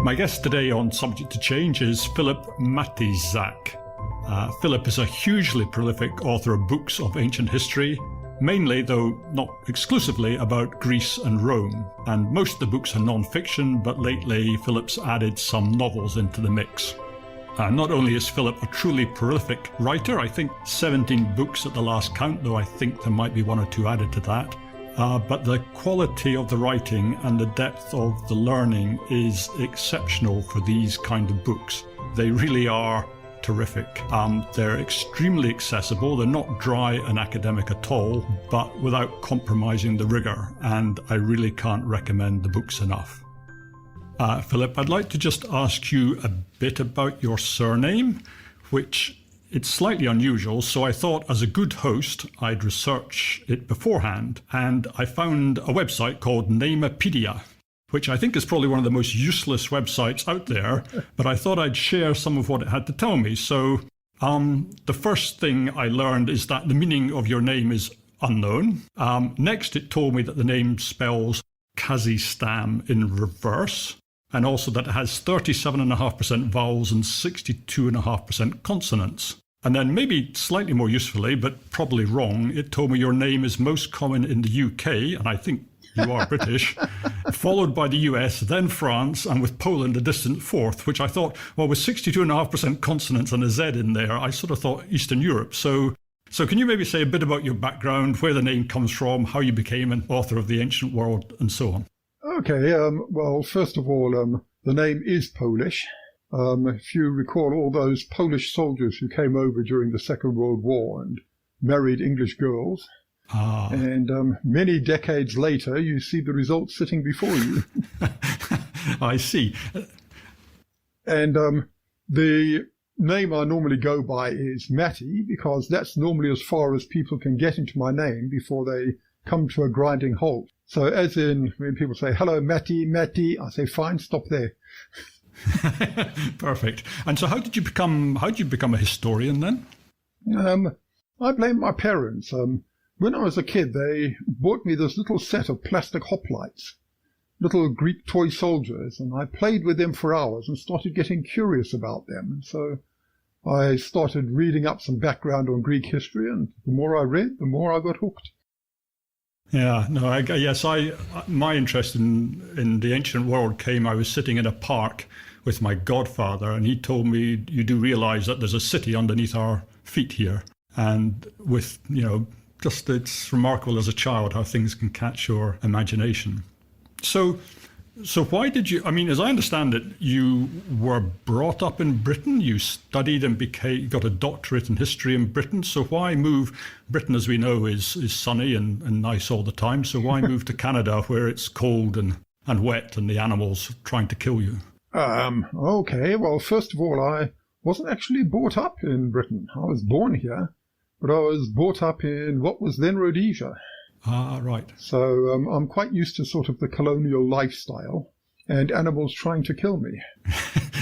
My guest today on Subject to Change is Philip Matyszak. Philip is a hugely prolific author of books of ancient history, mainly, though not exclusively, about Greece and Rome. And most of the books are non-fiction, but lately Philip's added some novels into the mix. Not only is Philip a truly prolific writer, I think 17 books at the last count, though I think there might be one or two added to that, but the quality of the writing and the depth of the learning is exceptional for these kind of books. They really are terrific. They're extremely accessible. They're not dry and academic at all, but without compromising the rigor, and I really can't recommend the books enough. Philip, I'd like to just ask you a bit about your surname, which it's slightly unusual, so I thought as a good host I'd research it beforehand, and I found a website called Namepedia, which I think is probably one of the most useless websites out there, but I thought I'd share some of what it had to tell me. So the first thing I learned is that the meaning of your name is unknown. Next, it told me that the name spells Kazakhstan in reverse, and also that it has 37.5% vowels and 62.5% consonants. And then maybe slightly more usefully, but probably wrong, it told me your name is most common in the UK, and I think you are British, followed by the US, then France, and with Poland a distant fourth, which I thought, well, with 62.5% consonants and a Z in there, I sort of thought Eastern Europe. So can you maybe say a bit about your background, where the name comes from, how you became an author of the ancient world, and so on? Okay, well, first of all, the name is Polish. If you recall all those Polish soldiers who came over during the Second World War and married English girls, and many decades later, you see the results sitting before you. I see. And the name I normally go by is Matty, because that's normally as far as people can get into my name before they come to a grinding halt. So as in, when people say, hello, Matty, I say, fine, stop there. Perfect. And so how did you become a historian then? I blame my parents. When I was a kid, they bought me this little set of plastic hoplites, little Greek toy soldiers, and I played with them for hours and started getting curious about them. And so I started reading up some background on Greek history, and the more I read, the more I got hooked. Yeah, no, my interest in the ancient world came, I was sitting in a park with my godfather, and he told me, you do realize that there's a city underneath our feet here. And with, just it's remarkable as a child how things can catch your imagination. So why did you, as I understand it, you were brought up in Britain, you studied and got a doctorate in history in Britain, so why move? Britain, as we know, is sunny and nice all the time, so why move to Canada where it's cold and wet and the animals trying to kill you? Okay, well, first of all, I wasn't actually brought up in Britain. I was born here, but I was brought up in what was then Rhodesia. Right. So I'm quite used to sort of the colonial lifestyle and animals trying to kill me.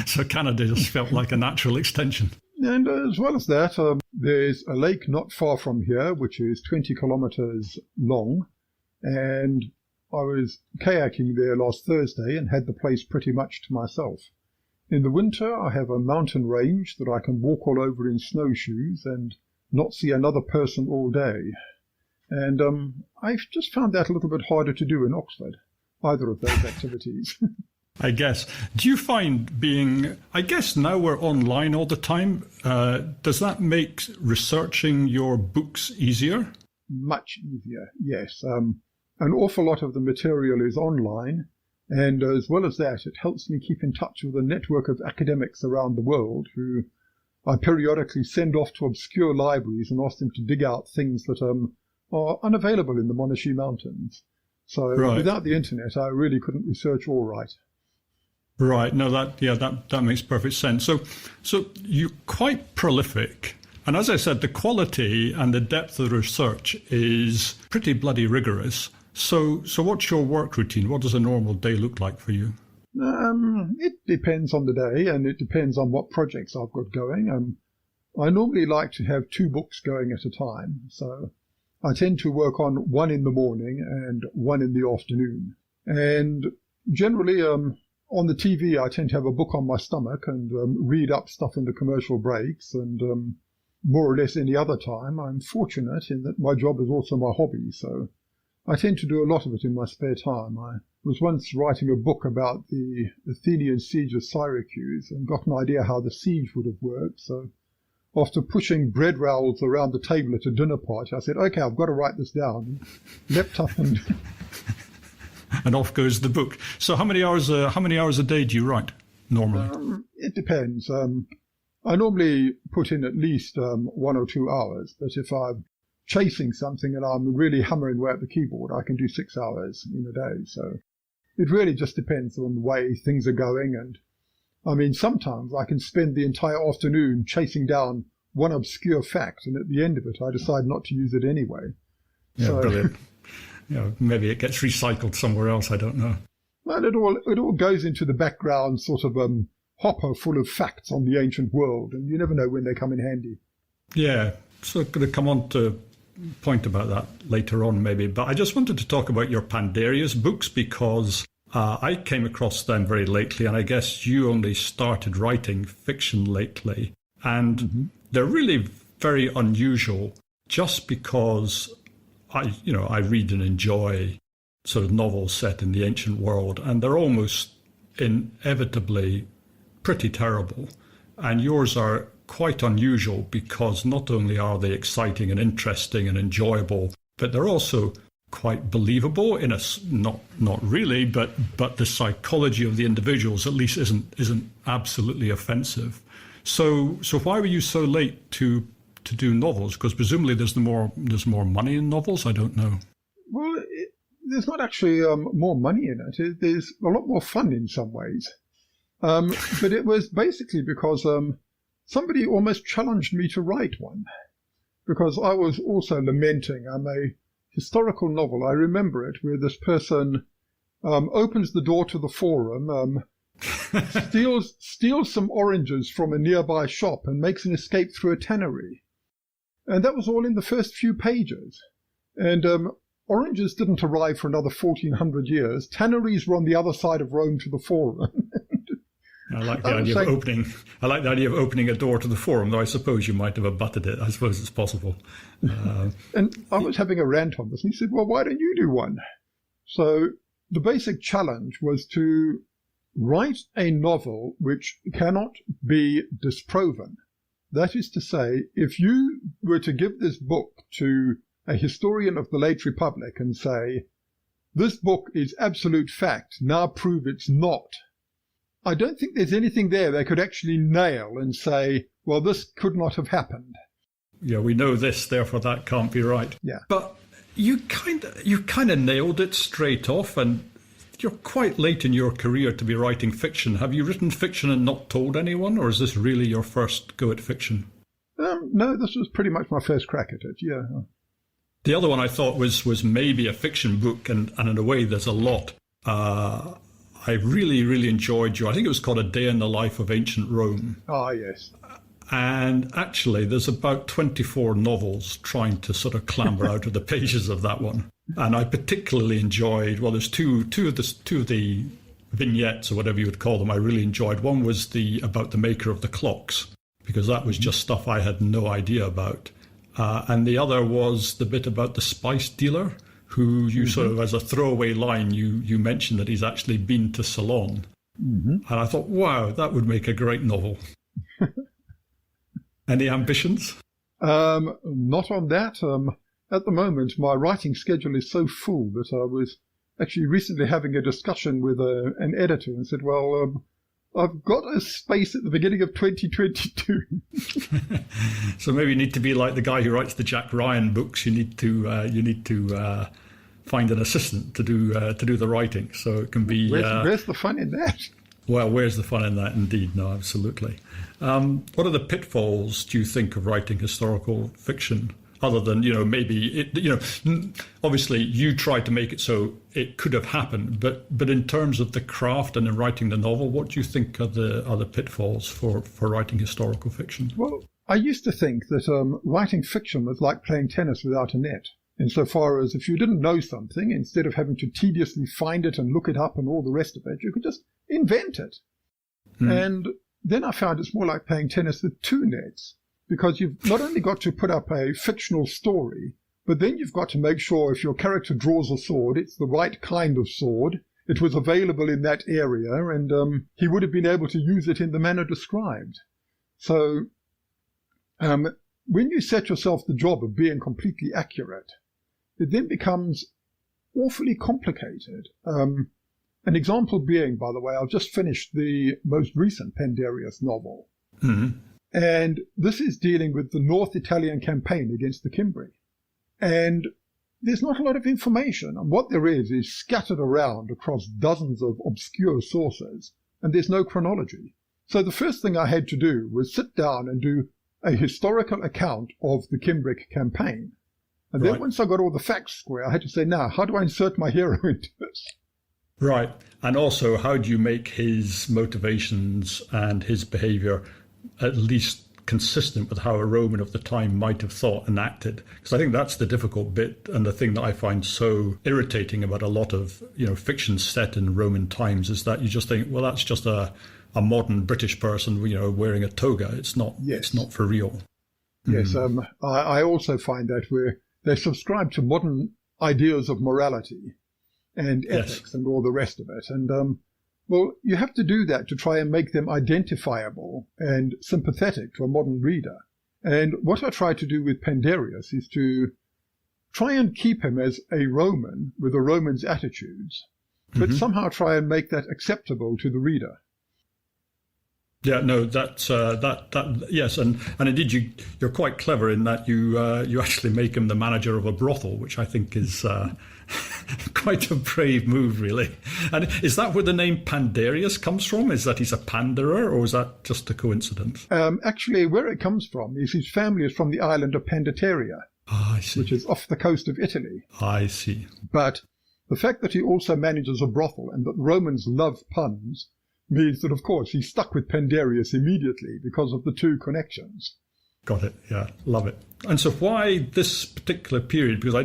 So Canada just felt like a natural extension. And as well as that, there's a lake not far from here, which is 20 kilometers long. And I was kayaking there last Thursday and had the place pretty much to myself. In the winter, I have a mountain range that I can walk all over in snowshoes and not see another person all day. And I've just found that a little bit harder to do in Oxford, either of those activities. I guess. Do you find I guess now we're online all the time, does that make researching your books easier? Much easier, yes. An awful lot of the material is online, and as well as that, it helps me keep in touch with a network of academics around the world who I periodically send off to obscure libraries and ask them to dig out things that are unavailable in the Monashi Mountains. So Without the internet, I really couldn't research all right. Right. No, that makes perfect sense. So you're quite prolific. And as I said, the quality and the depth of the research is pretty bloody rigorous. So what's your work routine? What does a normal day look like for you? It depends on the day, and it depends on what projects I've got going. I normally like to have 2 books going at a time. So I tend to work on one in the morning and one in the afternoon. And generally, on the TV, I tend to have a book on my stomach and read up stuff in the commercial breaks, and more or less any other time. I'm fortunate in that my job is also my hobby, so I tend to do a lot of it in my spare time. I was once writing a book about the Athenian siege of Syracuse and got an idea how the siege would have worked. So after pushing bread rolls around the table at a dinner party, I said, okay, I've got to write this down. And leapt up and... and off goes the book. So how many hours a day do you write normally? It depends. I normally put in at least 1 or 2 hours, but if I'm chasing something and I'm really hammering away at the keyboard, I can do 6 hours in a day. So it really just depends on the way things are going. And I mean, sometimes I can spend the entire afternoon chasing down one obscure fact, and at the end of it, I decide not to use it anyway. Yeah, so, brilliant. Maybe it gets recycled somewhere else. I don't know. Well, it all goes into the background sort of hopper full of facts on the ancient world, and you never know when they come in handy. Yeah, so going to come on to point about that later on maybe, but I just wanted to talk about your Pandarius books because I came across them very lately, and I guess you only started writing fiction lately, and they're really very unusual just because I read and enjoy sort of novels set in the ancient world, and they're almost inevitably pretty terrible. And yours are quite unusual because not only are they exciting and interesting and enjoyable, but they're also quite believable in a not really, but the psychology of the individuals at least isn't absolutely offensive. So why were you so late to do novels? Because presumably there's more money in novels. I don't know. Well, there's not actually more money in it. There's a lot more fun in some ways. But it was basically because somebody almost challenged me to write one, because I was also lamenting. I'm a historical novel. I remember it, where this person opens the door to the forum, steals some oranges from a nearby shop and makes an escape through a tannery. And that was all in the first few pages. And oranges didn't arrive for another 1,400 years. Tanneries were on the other side of Rome to the forum. I like the idea of opening a door to the forum, though I suppose you might have abutted it. I suppose it's possible. And I was having a rant on this, and he said, well, why don't you do one? So the basic challenge was to write a novel which cannot be disproven. That is to say, if you were to give this book to a historian of the late Republic and say, this book is absolute fact, now prove it's not, I don't think there's anything there they could actually nail and say, well, this could not have happened. Yeah, we know this, therefore that can't be right. Yeah. But you kind of nailed it straight off, and you're quite late in your career to be writing fiction. Have you written fiction and not told anyone, or is this really your first go at fiction? No, this was pretty much my first crack at it, yeah. The other one I thought was maybe a fiction book, and in a way there's a lot. I really, really enjoyed I think it was called A Day in the Life of Ancient Rome. Ah, yes. And actually, there's about 24 novels trying to sort of clamber out of the pages of that one. And I particularly enjoyed, well, there's two of the vignettes, or whatever you would call them, I really enjoyed. One was about the maker of the clocks, because that was just stuff I had no idea about. And the other was the bit about the spice dealer, who you sort of, as a throwaway line, you mentioned that he's actually been to Ceylon. And I thought, wow, that would make a great novel. Any ambitions? Not on that. At the moment, my writing schedule is so full that I was actually recently having a discussion with an editor and said, well, I've got a space at the beginning of 2022. So maybe you need to be like the guy who writes the Jack Ryan books. You need to find an assistant to do the writing. So it can be. Where's the fun in that? Well, where's the fun in that? Indeed, no, absolutely. What are the pitfalls, do you think, of writing historical fiction? Other than, maybe, obviously you tried to make it so it could have happened, but in terms of the craft and in writing the novel, what do you think are the pitfalls for writing historical fiction? Well, I used to think that writing fiction was like playing tennis without a net, insofar as if you didn't know something, instead of having to tediously find it and look it up and all the rest of it, you could just invent it. And then I found it's more like playing tennis with two nets, because you've not only got to put up a fictional story, but then you've got to make sure if your character draws a sword, it's the right kind of sword. It was available in that area, and he would have been able to use it in the manner described. So when you set yourself the job of being completely accurate, it then becomes awfully complicated. An example being, by the way, I've just finished the most recent Pandarius novel. And this is dealing with the North Italian campaign against the Cimbri. And there's not a lot of information. And what there is scattered around across dozens of obscure sources, and there's no chronology. So the first thing I had to do was sit down and do a historical account of the Cimbric campaign. And then once I got all the facts square, I had to say, now, how do I insert my hero into this? Right. And also, how do you make his motivations and his behavior at least consistent with how a Roman of the time might have thought and acted? Because I think that's the difficult bit, and the thing that I find so irritating about a lot of, fiction set in Roman times is that you just think, well, that's just a modern British person, wearing a toga. It's not. Yes. It's not for real. Yes. I also find that they subscribe to modern ideas of morality and ethics and all the rest of it. And, well, you have to do that to try and make them identifiable and sympathetic to a modern reader. And what I try to do with Pandarius is to try and keep him as a Roman with a Roman's attitudes, but somehow try and make that acceptable to the reader. Yeah, no, that yes, and indeed you're quite clever in that you actually make him the manager of a brothel, which I think is quite a brave move, really. And is that where the name Pandarius comes from? Is that he's a panderer, or is that just a coincidence? Actually, where it comes from is his family is from the island of Pandateria, I see, which is off the coast of Italy. I see. But the fact that he also manages a brothel and that the Romans love puns means that, of course, he stuck with Pandarius immediately because of the two connections. Got it. Yeah, love it. And so, why this particular period? Because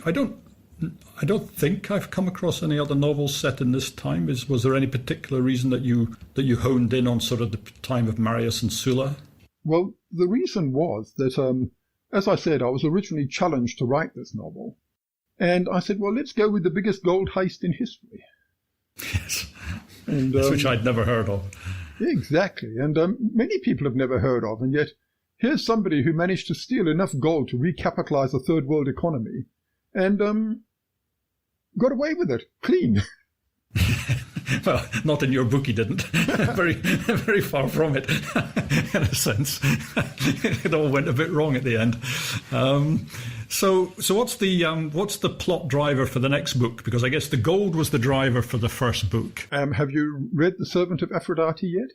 I don't think I've come across any other novels set in this time. Was there any particular reason that you honed in on sort of the time of Marius and Sulla? Well, the reason was that, as I said, I was originally challenged to write this novel, and I said, well, let's go with the biggest gold heist in history. Yes. And, which I'd never heard of. Exactly. And many people have never heard of. And yet here's somebody who managed to steal enough gold to recapitalize a third world economy and got away with it clean. Well, not in your book, he didn't. Very, very far from it, in a sense. It all went a bit wrong at the end. So what's the plot driver for the next book? Because I guess the gold was the driver for the first book. Have you read The Servant of Aphrodite yet?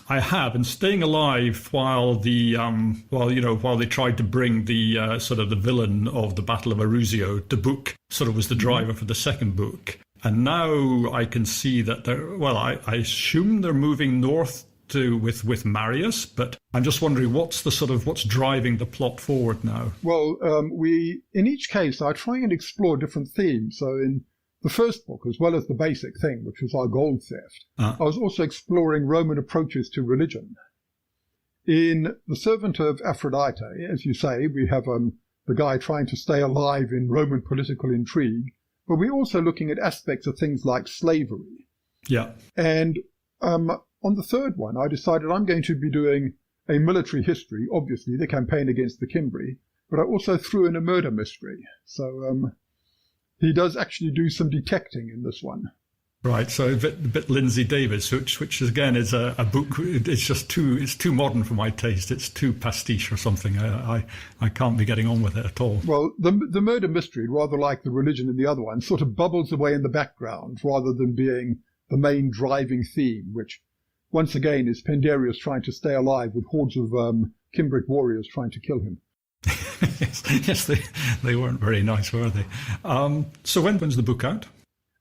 I have, and staying alive while while they tried to bring the sort of the villain of the Battle of Arusio to book sort of was the driver for the second book. And now I can see that I assume they're moving north with Marius, but I'm just wondering what's driving the plot forward now. Well, in each case I try and explore different themes. So in the first book, as well as the basic thing, which was our gold theft, I was also exploring Roman approaches to religion. In The Servant of Aphrodite, as you say, we have the guy trying to stay alive in Roman political intrigue, but we're also looking at aspects of things like slavery. Yeah. And on the third one, I decided I'm going to be doing a military history, obviously, the campaign against the Cimbri, but I also threw in a murder mystery. So he does actually do some detecting in this one. Right, so a bit Lindsay Davis, which again is a book. It's too modern for my taste. It's too pastiche or something. I can't be getting on with it at all. Well, the murder mystery, rather like the religion in the other one, sort of bubbles away in the background rather than being the main driving theme, which once again is Pandarius trying to stay alive with hordes of Cimbric warriors trying to kill him. yes, they weren't very nice, were they? So when's the book out?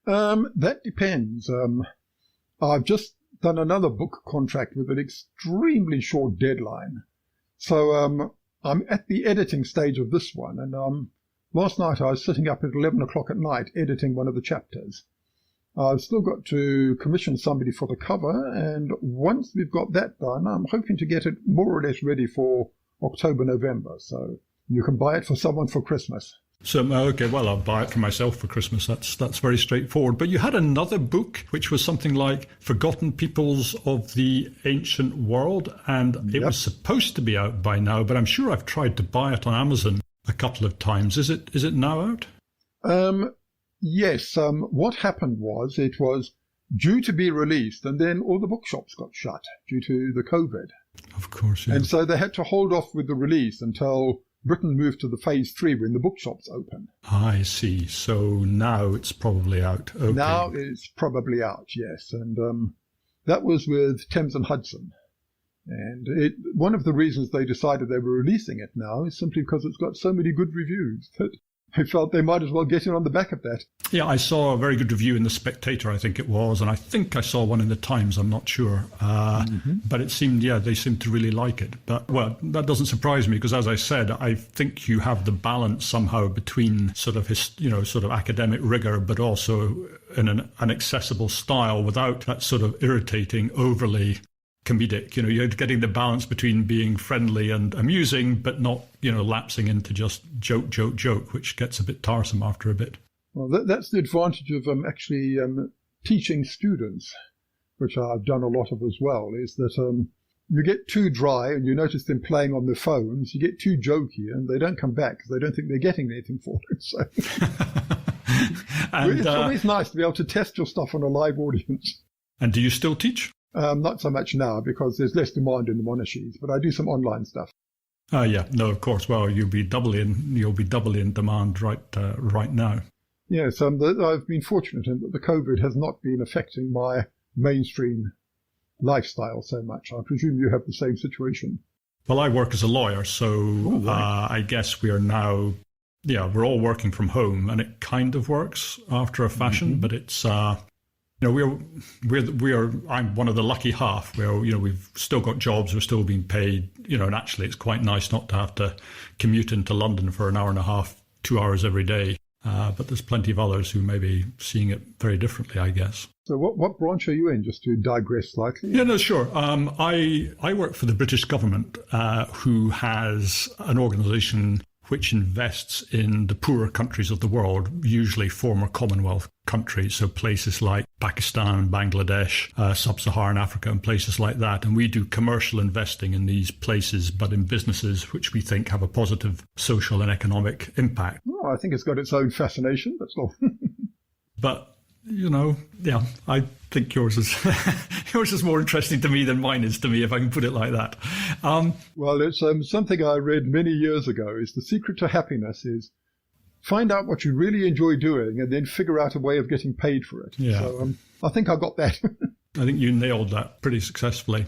That depends. I've just done another book contract with an extremely short deadline. So I'm at the editing stage of this one. And last night I was sitting up at 11 o'clock at night editing one of the chapters. I've still got to commission somebody for the cover, and once we've got that done, I'm hoping to get it more or less ready for October, November. So you can buy it for someone for Christmas. So, okay, well, I'll buy it for myself for Christmas. That's very straightforward. But you had another book, which was something like Forgotten Peoples of the Ancient World, and it was supposed to be out by now, but I'm sure I've tried to buy it on Amazon a couple of times. Is it now out? Yes. What happened was it was due to be released, and then all the bookshops got shut due to the COVID. Of course, yeah. And so they had to hold off with the release until Britain moved to the phase 3 when the bookshops open. I see. So now it's probably out. Okay. Now it's probably out, yes. And that was with Thames and Hudson. And one of the reasons they decided they were releasing it now is simply because it's got so many good reviews that I felt they might as well get in on the back of that. Yeah, I saw a very good review in The Spectator, I think it was, and I think I saw one in The Times, I'm not sure. But it seemed, they seemed to really like it. But, well, that doesn't surprise me because, as I said, I think you have the balance somehow between sort of academic rigor, but also in an accessible style without that sort of irritating, overly comedic. You're getting the balance between being friendly and amusing, but not, lapsing into just joke, which gets a bit tiresome after a bit. Well, that's the advantage of actually teaching students, which I've done a lot of as well, is that you get too dry and you notice them playing on their phones, you get too jokey and they don't come back because they don't think they're getting anything for it. So and, it's always nice to be able to test your stuff on a live audience. And do you still teach? Not so much now because there's less demand in the monasteries, but I do some online stuff. Yeah, no, of course. Well, you'll be doubly in demand right now. Yes, I've been fortunate in that the COVID has not been affecting my mainstream lifestyle so much. I presume you have the same situation. Well, I work as a lawyer, so I guess we are now, we're all working from home, and it kind of works after a fashion, but it's. I'm one of the lucky half where, we've still got jobs, we're still being paid, and actually it's quite nice not to have to commute into London for an hour and a half, 2 hours every day. But there's plenty of others who may be seeing it very differently, I guess. So what branch are you in, just to digress slightly? Yeah, no, sure. I work for the British government, who has an organisation which invests in the poorer countries of the world, usually former Commonwealth countries, so places like Pakistan, Bangladesh, Sub-Saharan Africa, and places like that. And we do commercial investing in these places, but in businesses which we think have a positive social and economic impact. Oh, I think it's got its own fascination, that's all. But I think yours is more interesting to me than mine is to me, if I can put it like that. Well, it's something I read many years ago. Is the secret to happiness is find out what you really enjoy doing and then figure out a way of getting paid for it. Yeah. So I think I got that. I think you nailed that pretty successfully.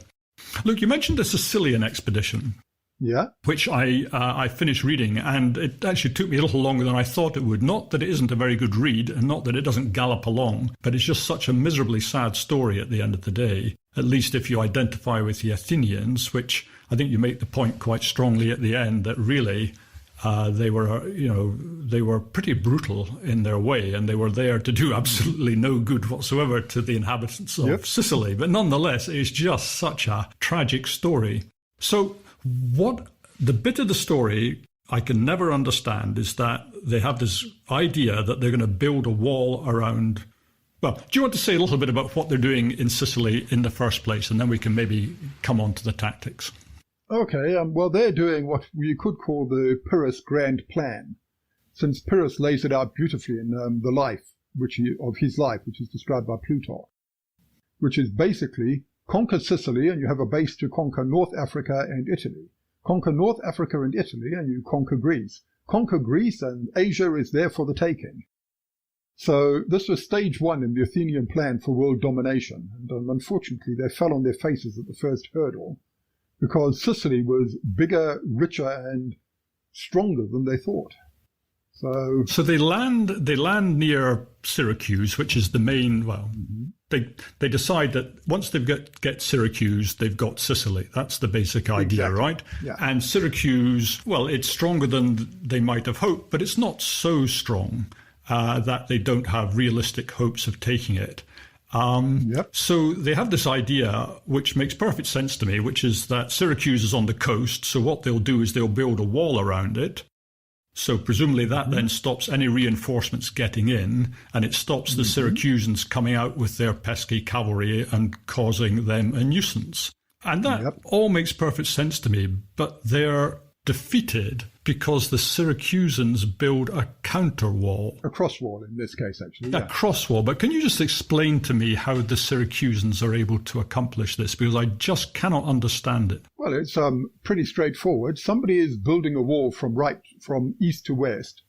Look, you mentioned the Sicilian expedition. Yeah. Which I finished reading, and it actually took me a little longer than I thought it would. Not that it isn't a very good read, and not that it doesn't gallop along, but it's just such a miserably sad story at the end of the day, at least if you identify with the Athenians, which I think you make the point quite strongly at the end that really they were pretty brutal in their way, and they were there to do absolutely no good whatsoever to the inhabitants of Sicily. But nonetheless, it's just such a tragic story. So what the bit of the story I can never understand is that they have this idea that they're going to build a wall around. Well, do you want to say a little bit about what they're doing in Sicily in the first place, and then we can maybe come on to the tactics? Okay, well, they're doing what we could call the Pyrrhus Grand Plan, since Pyrrhus lays it out beautifully in the life of his life, which is described by Plutarch, which is basically conquer Sicily and you have a base to conquer North Africa and Italy. Conquer North Africa and Italy and you conquer Greece. Conquer Greece and Asia is there for the taking. So this was stage one in the Athenian plan for world domination. And unfortunately, they fell on their faces at the first hurdle because Sicily was bigger, richer, and stronger than they thought. So they land near Syracuse, which is the main. Well, they decide that once they get Syracuse, they've got Sicily. That's the basic idea, exactly. Right? Yeah. And Syracuse, well, it's stronger than they might have hoped, but it's not so strong. that they don't have realistic hopes of taking it. Yep. So they have this idea, which makes perfect sense to me, which is that Syracuse is on the coast. So what they'll do is they'll build a wall around it. So presumably that then stops any reinforcements getting in, and it stops the Syracusans coming out with their pesky cavalry and causing them a nuisance. And that all makes perfect sense to me, but they're defeated because the Syracusans build a counter wall. A cross wall in this case, actually. A cross wall. But can you just explain to me how the Syracusans are able to accomplish this? Because I just cannot understand it. Well, it's pretty straightforward. Somebody is building a wall from east to west.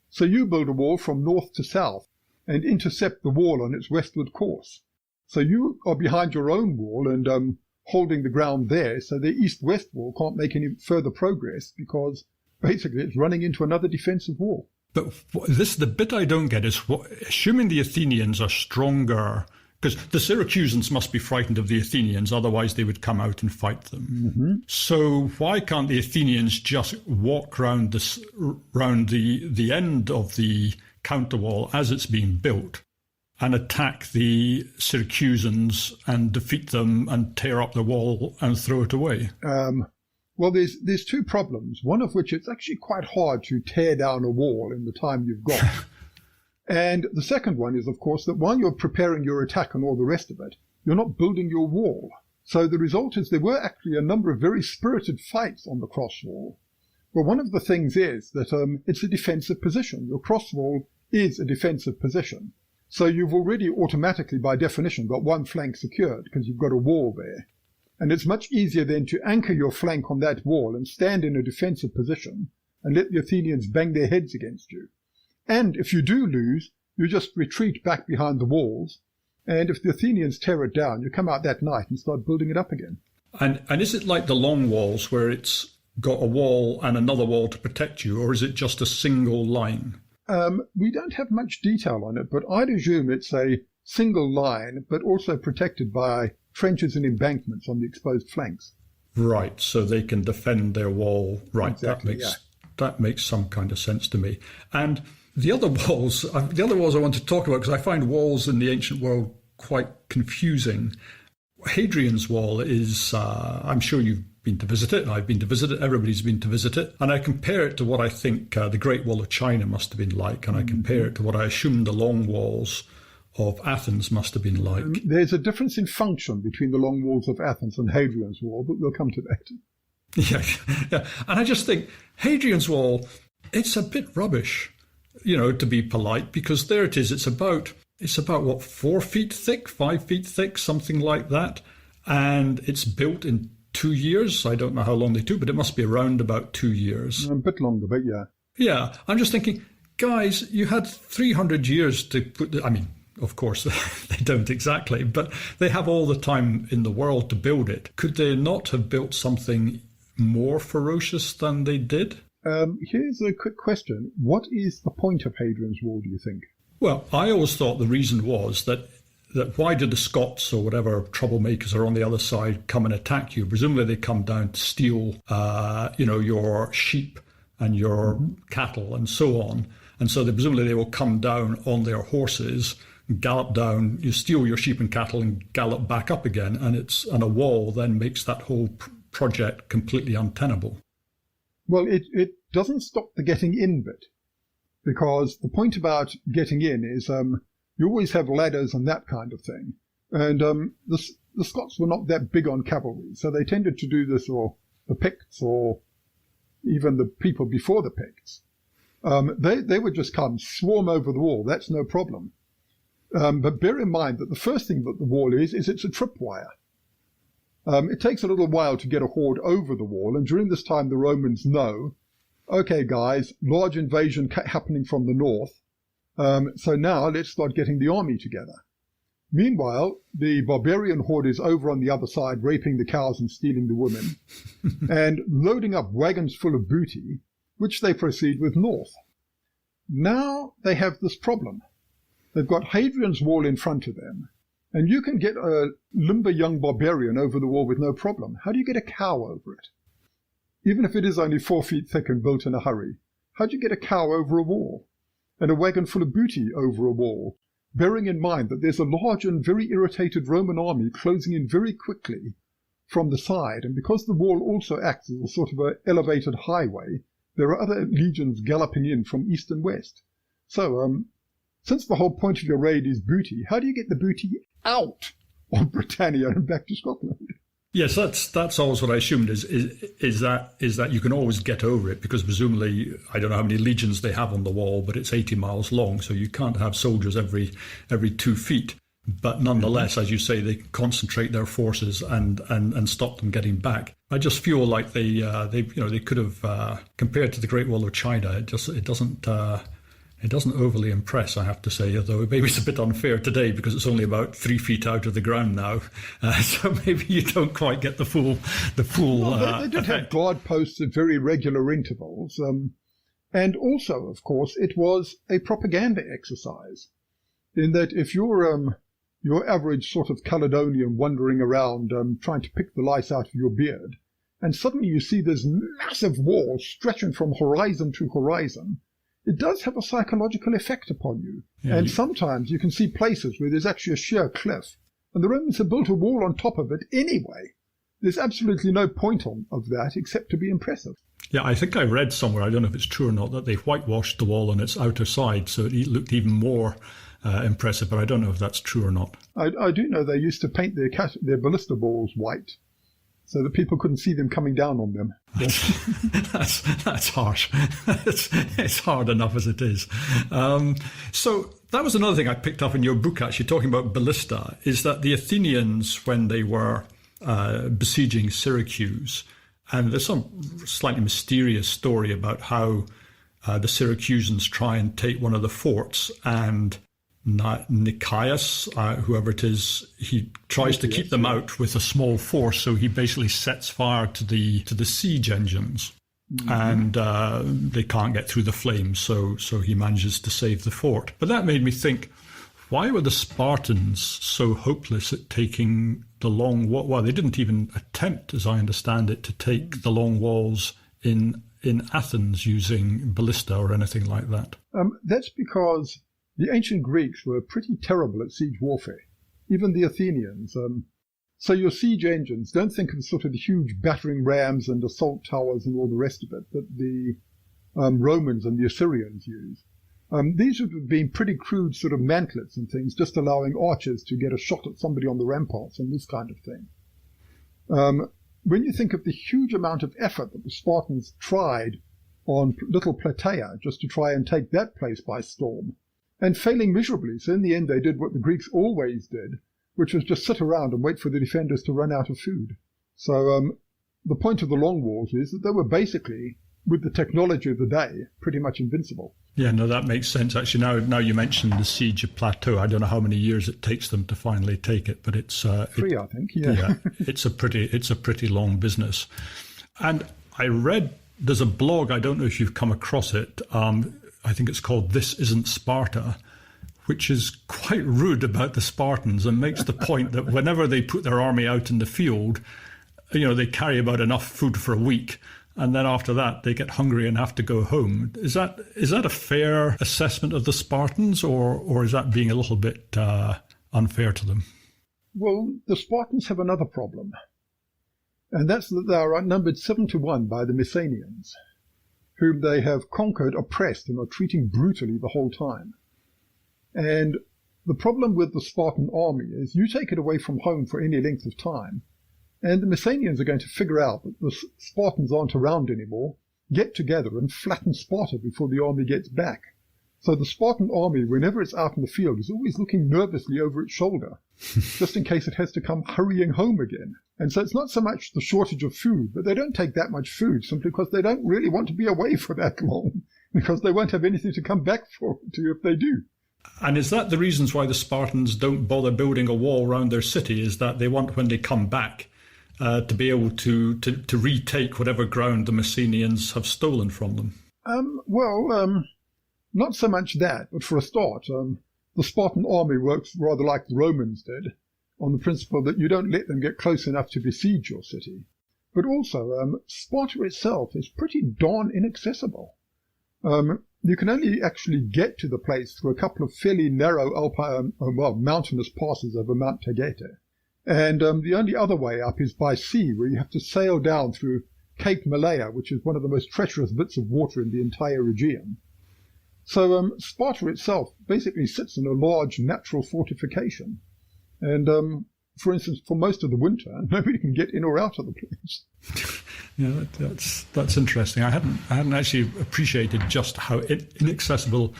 So you build a wall from north to south and intercept the wall on its westward course. So you are behind your own wall and holding the ground there, so the east-west wall can't make any further progress because basically it's running into another defensive wall. But the bit I don't get is, assuming the Athenians are stronger, because the Syracusans must be frightened of the Athenians, otherwise they would come out and fight them. So why can't the Athenians just walk round the end of the counterwall as it's being built and attack the Syracusans and defeat them and tear up the wall and throw it away? Well, there's two problems, one of which it's actually quite hard to tear down a wall in the time you've got. And the second one is, of course, that while you're preparing your attack and all the rest of it, you're not building your wall. So the result is there were actually a number of very spirited fights on the cross wall. Well, one of the things is that it's a defensive position. Your cross wall is a defensive position. So you've already automatically, by definition, got one flank secured because you've got a wall there. And it's much easier then to anchor your flank on that wall and stand in a defensive position and let the Athenians bang their heads against you. And if you do lose, you just retreat back behind the walls. And if the Athenians tear it down, you come out that night and start building it up again. And is it like the long walls where it's got a wall and another wall to protect you, or is it just a single line? We don't have much detail on it, but I'd assume it's a single line, but also protected by trenches and embankments on the exposed flanks. Right, so they can defend their wall. Right, exactly, that makes some kind of sense to me. And the other walls I want to talk about, because I find walls in the ancient world quite confusing. Hadrian's Wall is, I'm sure you've been to visit it, and I've been to visit it, everybody's been to visit it, and I compare it to what I think the Great Wall of China must have been like, and I compare it to what I assume the long walls of Athens must have been like. There's a difference in function between the long walls of Athens and Hadrian's Wall, but we'll come to that. Yeah. And I just think Hadrian's Wall, it's a bit rubbish, to be polite, because there it is. It's about what, 4 feet thick, 5 feet thick, something like that. And it's built in 2 years. I don't know how long they took, but it must be around about 2 years. A bit longer, but yeah. Yeah. I'm just thinking, guys, you had 300 years to put of course, they don't exactly, but they have all the time in the world to build it. Could they not have built something more ferocious than they did? Here's a quick question. What is the point of Hadrian's Wall, do you think? Well, I always thought the reason was that why did the Scots or whatever troublemakers are on the other side come and attack you? Presumably they come down to steal, your sheep and your cattle and so on. And so presumably they will come down on their horses, gallop down, you steal your sheep and cattle and gallop back up again. And a wall then makes that whole project completely untenable. Well, it doesn't stop the getting in bit, because the point about getting in is you always have ladders and that kind of thing. And the Scots were not that big on cavalry, so they tended to do this, or the Picts, or even the people before the Picts. They would just come, swarm over the wall, that's no problem. But bear in mind that the first thing that the wall is it's a tripwire. It takes a little while to get a horde over the wall, and during this time the Romans know, okay guys, large invasion happening from the north, so now let's start getting the army together. Meanwhile, the barbarian horde is over on the other side, raping the cows and stealing the women, and loading up wagons full of booty, which they proceed with north. Now they have this problem. They've got Hadrian's Wall in front of them, and you can get a limber young barbarian over the wall with no problem. How do you get a cow over it? Even if it is only 4 feet thick and built in a hurry, how do you get a cow over a wall? and a wagon full of booty over a wall, bearing in mind that there's a large and very irritated Roman army closing in very quickly from the side, and because the wall also acts as a sort of an elevated highway, there are other legions galloping in from east and west. So, since the whole point of your raid is booty, how do you get the booty out of Britannia and back to Scotland? Yes, that's always what I assumed is that you can always get over it, because presumably, I don't know how many legions they have on the wall, but it's 80 miles long, so you can't have soldiers every 2 feet. But nonetheless, as you say, they concentrate their forces and stop them getting back. I just feel like they could have, compared to the Great Wall of China, it doesn't overly impress, I have to say, although maybe it's a bit unfair today because it's only about 3 feet out of the ground now. So maybe you don't quite get the full. Well, they did have guard posts at very regular intervals. And also, of course, it was a propaganda exercise in that if you're your average sort of Caledonian wandering around trying to pick the lice out of your beard, and suddenly you see this massive wall stretching from horizon to horizon, it does have a psychological effect upon you. Yeah, and sometimes you can see places where there's actually a sheer cliff, and the Romans have built a wall on top of it anyway. There's absolutely no point of that except to be impressive. Yeah, I think I read somewhere, I don't know if it's true or not, that they've whitewashed the wall on its outer side, so it looked even more impressive, but I don't know if that's true or not. I do know they used to paint their ballista balls white, so that people couldn't see them coming down on them. That's harsh. It's hard enough as it is. So that was another thing I picked up in your book, actually, talking about ballista, is that the Athenians, when they were besieging Syracuse, and there's some slightly mysterious story about how the Syracusans try and take one of the forts, and Nicaeus, whoever it is, he tries to keep them out with a small force, so he basically sets fire to the siege engines, and they can't get through the flames, so he manages to save the fort. But that made me think, why were the Spartans so hopeless at taking the long wall? Well, they didn't even attempt, as I understand it, to take the long walls in Athens using ballista or anything like that. That's because the ancient Greeks were pretty terrible at siege warfare, even the Athenians. So your siege engines, don't think of sort of the huge battering rams and assault towers and all the rest of it that the Romans and the Assyrians used. These would have been pretty crude sort of mantlets and things, just allowing archers to get a shot at somebody on the ramparts and this kind of thing. When you think of the huge amount of effort that the Spartans tried on little Plataea just to try and take that place by storm, and failing miserably, so in the end they did what the Greeks always did, which was just sit around and wait for the defenders to run out of food. So the point of the long walls is that they were basically, with the technology of the day, pretty much invincible. Yeah, no, that makes sense. Actually, now you mentioned the siege of Plateau. I don't know how many years it takes them to finally take it, but it's 3, I think. Yeah, it's a pretty long business. And I read there's a blog. I don't know if you've come across it. I think it's called "This Isn't Sparta," which is quite rude about the Spartans and makes the point that whenever they put their army out in the field, they carry about enough food for a week. And then after that, they get hungry and have to go home. Is that a fair assessment of the Spartans, or is that being a little bit unfair to them? Well, the Spartans have another problem, and that's that they are outnumbered 7-1 by the Messenians, whom they have conquered, oppressed, and are treating brutally the whole time. And the problem with the Spartan army is you take it away from home for any length of time, and the Messenians are going to figure out that the Spartans aren't around anymore, get together and flatten Sparta before the army gets back. So the Spartan army, whenever it's out in the field, is always looking nervously over its shoulder, just in case it has to come hurrying home again. And so it's not so much the shortage of food, but they don't take that much food simply because they don't really want to be away for that long, because they won't have anything to come back to if they do. And is that the reasons why the Spartans don't bother building a wall around their city, is that they want, when they come back, to be able to retake whatever ground the Messenians have stolen from them? Not so much that, but for a start, the Spartan army works rather like the Romans did, on the principle that you don't let them get close enough to besiege your city. But also, Sparta itself is pretty darn inaccessible. you can only actually get to the place through a couple of fairly narrow mountainous passes over Mount Tagete. And the only other way up is by sea, where you have to sail down through Cape Malaya, which is one of the most treacherous bits of water in the entire Aegean. So Sparta itself basically sits in a large natural fortification. And for instance, for most of the winter, nobody can get in or out of the place. Yeah, that's interesting. I hadn't actually appreciated just how inaccessible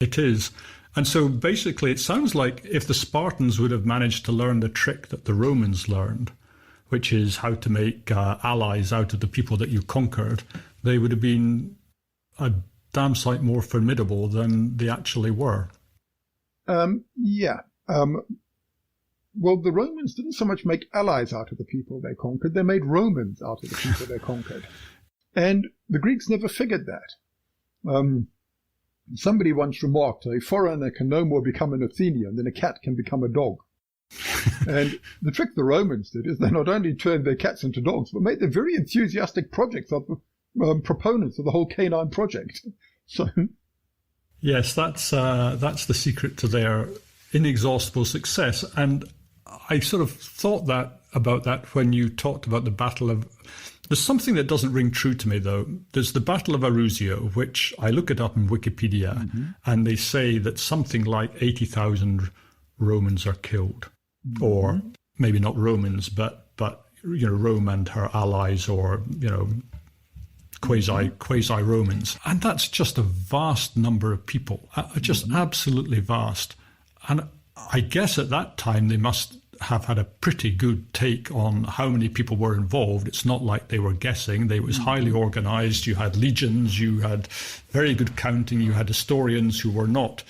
it is. And so basically it sounds like if the Spartans would have managed to learn the trick that the Romans learned, which is how to make allies out of the people that you conquered, they would have been a damn sight more formidable than they actually were. Well, the Romans didn't so much make allies out of the people they conquered, they made Romans out of the people they conquered. And the Greeks never figured that. Somebody once remarked, a foreigner can no more become an Athenian than a cat can become a dog. And the trick the Romans did is they not only turned their cats into dogs, but made them very enthusiastic proponents of the whole canine project. So, yes, that's the secret to their inexhaustible success. And I sort of thought about that when you talked about the Battle of... There's something that doesn't ring true to me, though. There's the Battle of Arusio, which I look it up in Wikipedia, and they say that something like 80,000 Romans are killed. Or maybe not Romans, but Rome and her allies, or quasi Romans, and that's just a vast number of people, just absolutely vast. And I guess at that time they must have had a pretty good take on how many people were involved. It's not like they were guessing. They was highly organized. You had legions, you had very good counting, you had historians who were not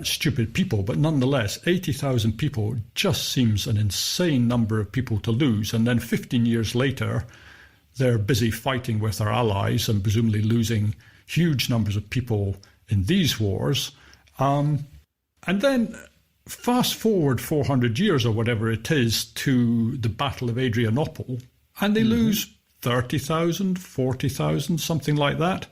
stupid people, but nonetheless 80,000 people just seems an insane number of people to lose. And then 15 years later they're busy fighting with our allies and presumably losing huge numbers of people in these wars. And then fast forward 400 years or whatever it is to the Battle of Adrianople, and they lose 30,000, 40,000, something like that.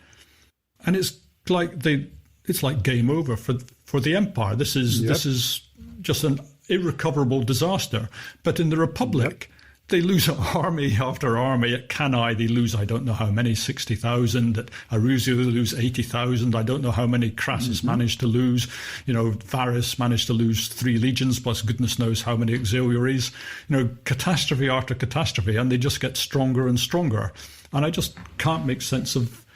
And it's like game over for the empire. This is just an irrecoverable disaster. But in the Republic, they lose army after army. At Cannae, they lose, I don't know how many, 60,000. At Arusio, they lose 80,000. I don't know how many Crassus managed to lose. Varus managed to lose 3 legions, plus goodness knows how many auxiliaries. Catastrophe after catastrophe, and they just get stronger and stronger. And I just can't make sense of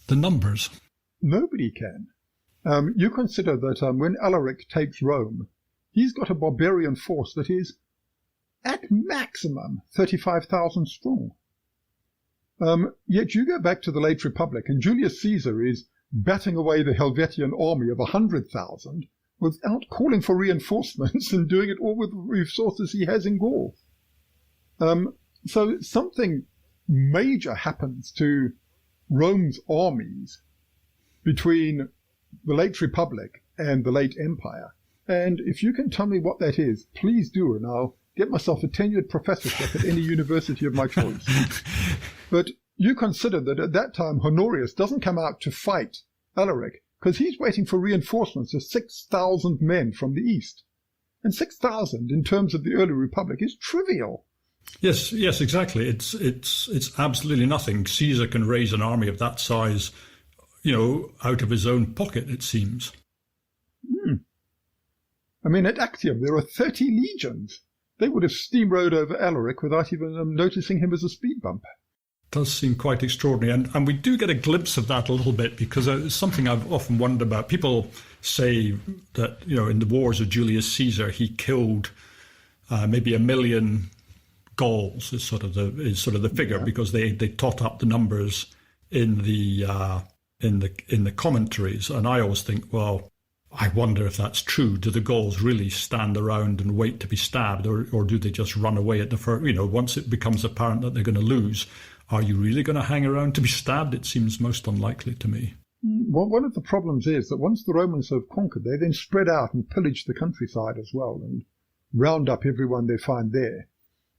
the numbers. Nobody can. You consider that when Alaric takes Rome, he's got a barbarian force that is at maximum 35,000 strong. Yet you go back to the late Republic, and Julius Caesar is batting away the Helvetian army of 100,000 without calling for reinforcements and doing it all with the resources he has in Gaul. So something major happens to Rome's armies between the late Republic and the late Empire. And if you can tell me what that is, please do, and I'll get myself a tenured professorship at any university of my choice. But you consider that at that time Honorius doesn't come out to fight Alaric because he's waiting for reinforcements of 6,000 men from the east. And 6,000 in terms of the early Republic is trivial. Yes, exactly. It's absolutely nothing. Caesar can raise an army of that size, out of his own pocket, it seems. I mean, at Actium there are 30 legions. They would have steamrolled over Alaric without even noticing him as a speed bump. Does seem quite extraordinary. And we do get a glimpse of that a little bit, because it's something I've often wondered about. People say that, in the wars of Julius Caesar, he killed maybe 1 million Gauls is sort of the figure, because they tot up the numbers in the commentaries. And I always think, well, I wonder if that's true. Do the Gauls really stand around and wait to be stabbed, or do they just run away at the first? Once it becomes apparent that they're going to lose, are you really going to hang around to be stabbed? It seems most unlikely to me. Well, one of the problems is that once the Romans have conquered, they then spread out and pillage the countryside as well and round up everyone they find there.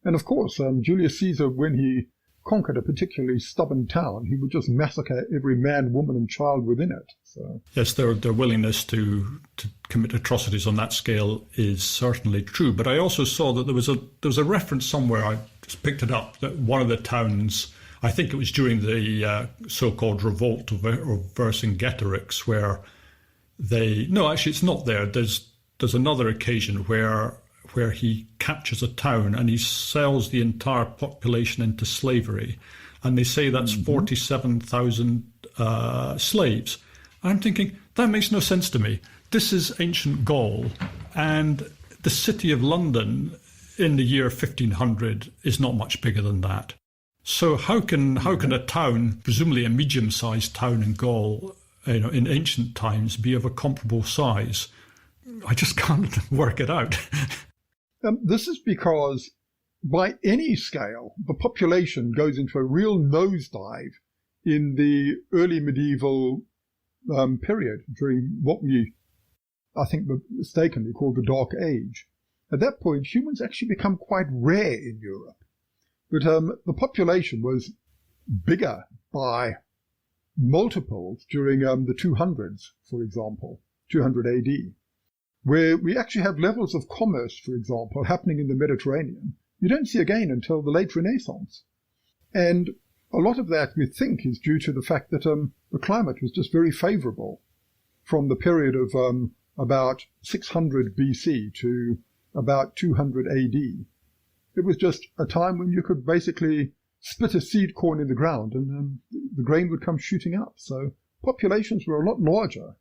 And of course, Julius Caesar, when he conquered a particularly stubborn town, he would just massacre every man, woman, and child within it. So yes, their willingness to commit atrocities on that scale is certainly true. But I also saw that there was a reference somewhere. I just picked it up that one of the towns, I think it was during the so-called revolt of Vercingetorix, where actually it's not there. There's another occasion where he captures a town and he sells the entire population into slavery, and they say that's 47,000 slaves. I'm thinking, that makes no sense to me. This is ancient Gaul, and the city of London in the year 1500 is not much bigger than that. So how can a town, presumably a medium-sized town in Gaul, in ancient times, be of a comparable size? I just can't work it out. This is because, by any scale, the population goes into a real nosedive in the early medieval period, during what we, I think, mistakenly call the Dark Age. At that point, humans actually become quite rare in Europe. But the population was bigger by multiples during the 200s, for example, 200 AD. Where we actually have levels of commerce, for example, happening in the Mediterranean, you don't see again until the late Renaissance. And a lot of that, we think, is due to the fact that the climate was just very favorable from the period of about 600 BC to about 200 AD. It was just a time when you could basically split a seed corn in the ground and the grain would come shooting up. So populations were a lot larger.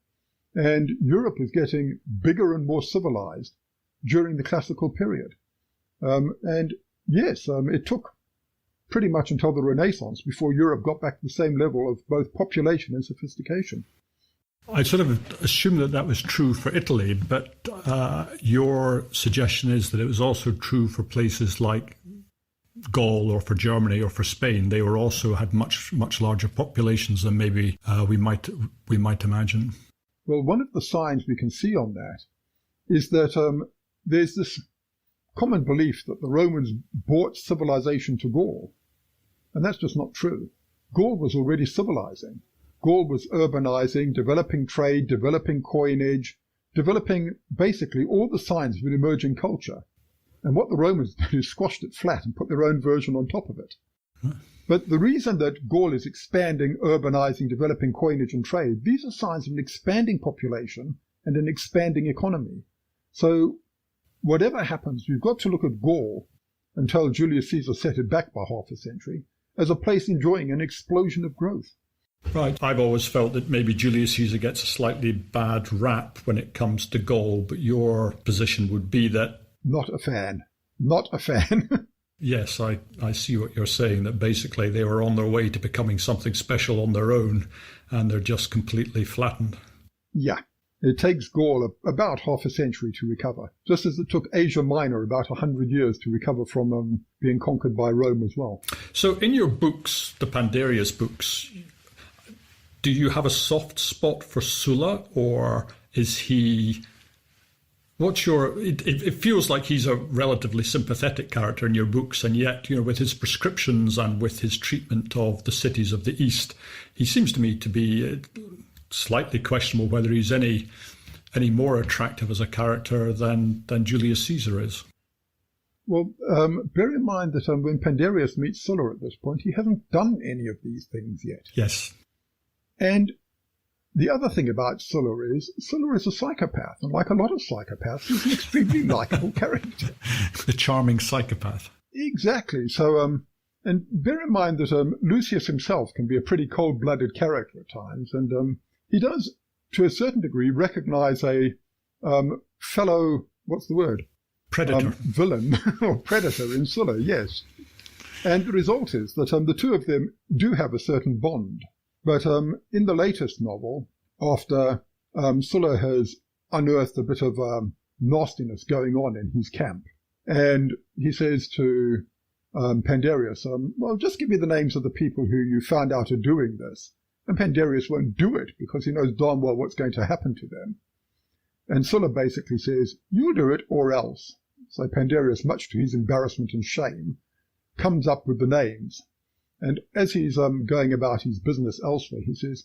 And Europe is getting bigger and more civilized during the classical period. And yes, it took pretty much until the Renaissance before Europe got back to the same level of both population and sophistication. I sort of assumed that was true for Italy, but your suggestion is that it was also true for places like Gaul or for Germany or for Spain. They were also had much larger populations than maybe we might imagine. Well, one of the signs we can see on that is that there's this common belief that the Romans brought civilization to Gaul. And that's just not true. Gaul was already civilizing. Gaul was urbanizing, developing trade, developing coinage, developing basically all the signs of an emerging culture. And what the Romans did is squashed it flat and put their own version on top of it. But the reason that Gaul is expanding, urbanizing, developing coinage and trade, these are signs of an expanding population and an expanding economy. So whatever happens, we've got to look at Gaul until Julius Caesar set it back by half a century as a place enjoying an explosion of growth. Right. I've always felt that maybe Julius Caesar gets a slightly bad rap when it comes to Gaul, but your position would be that... Not a fan. Not a fan. Yes, I see what you're saying, that basically they were on their way to becoming something special on their own, and they're just completely flattened. Yeah. It takes Gaul about half a century to recover, just as it took Asia Minor about 100 years to recover from being conquered by Rome as well. So in your books, the Pandarius books, do you have a soft spot for Sulla, or is he... It feels like he's a relatively sympathetic character in your books, and yet, with his prescriptions and with his treatment of the cities of the East, he seems to me to be slightly questionable whether he's any more attractive as a character than Julius Caesar is. Well, bear in mind that when Pandarius meets Sulla at this point, he hasn't done any of these things yet. Yes. And the other thing about Sulla is a psychopath, and like a lot of psychopaths, he's an extremely likable character. The charming psychopath. Exactly. So, and bear in mind that Lucius himself can be a pretty cold-blooded character at times, and he does, to a certain degree, recognize a fellow, predator. Villain or predator in Sulla, yes. And the result is that the two of them do have a certain bond. But in the latest novel, after Sulla has unearthed a bit of nastiness going on in his camp, and he says to Pandarius, well, just give me the names of the people who you found out are doing this. And Pandarius won't do it because he knows darn well what's going to happen to them. And Sulla basically says, you do it or else. So Pandarius, much to his embarrassment and shame, comes up with the names. And as he's going about his business elsewhere, he says,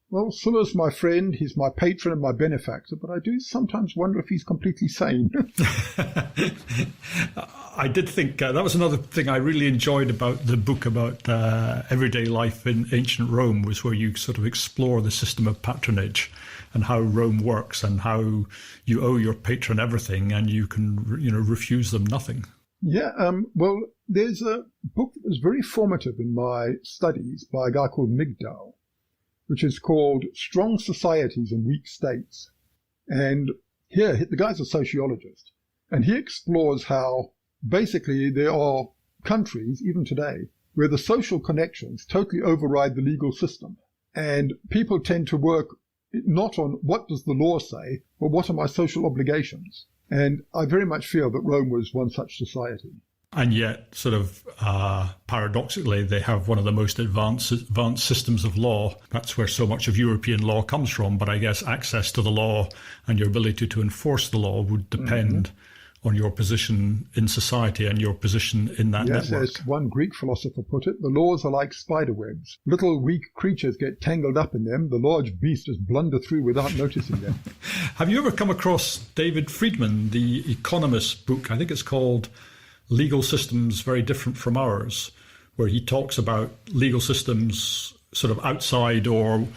well, Sulla's my friend, he's my patron and my benefactor, but I do sometimes wonder if he's completely sane. I did think that was another thing I really enjoyed about the book about everyday life in ancient Rome, was where you sort of explore the system of patronage and how Rome works and how you owe your patron everything and you can, refuse them nothing. Yeah, well, there's a book that was very formative in my studies by a guy called Migdal, which is called Strong Societies and Weak States. And here, the guy's a sociologist, and he explores how basically there are countries, even today, where the social connections totally override the legal system. And people tend to work not on what does the law say, but what are my social obligations. And I very much feel that Rome was one such society. And yet, sort of paradoxically, they have one of the most advanced systems of law. That's where so much of European law comes from. But I guess access to the law and your ability to enforce the law would depend on your position in society and your position in that network. Yes, as one Greek philosopher put it, the laws are like spider webs. Little weak creatures get tangled up in them. The large beast just blunder through without noticing them. Have you ever come across David Friedman, the economist book? I think it's called Legal Systems Very Different from Ours, where he talks about legal systems sort of outside, or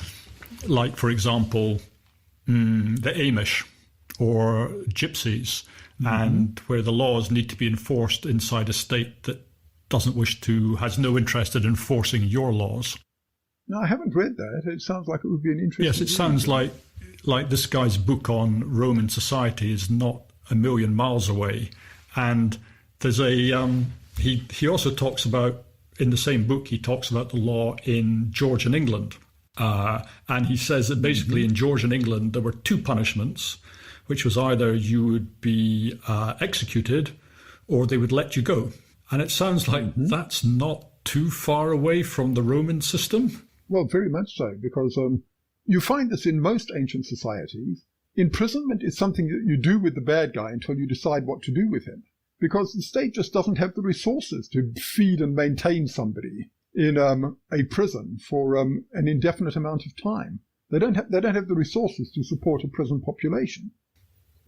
like, for example, the Amish or gypsies, and where the laws need to be enforced inside a state that has no interest in enforcing your laws. No, I haven't read that. It sounds like it would be an interesting... Yes, it sounds like this guy's book on Roman society is not a million miles away. And there's he also talks about, in the same book, he talks about the law in Georgian England. And he says that basically in Georgian England, there were two punishments, which was either you would be executed or they would let you go. And it sounds like that's not too far away from the Roman system. Well, very much so, because you find this in most ancient societies. Imprisonment is something that you do with the bad guy until you decide what to do with him, because the state just doesn't have the resources to feed and maintain somebody in a prison for an indefinite amount of time. They don't have the resources to support a prison population.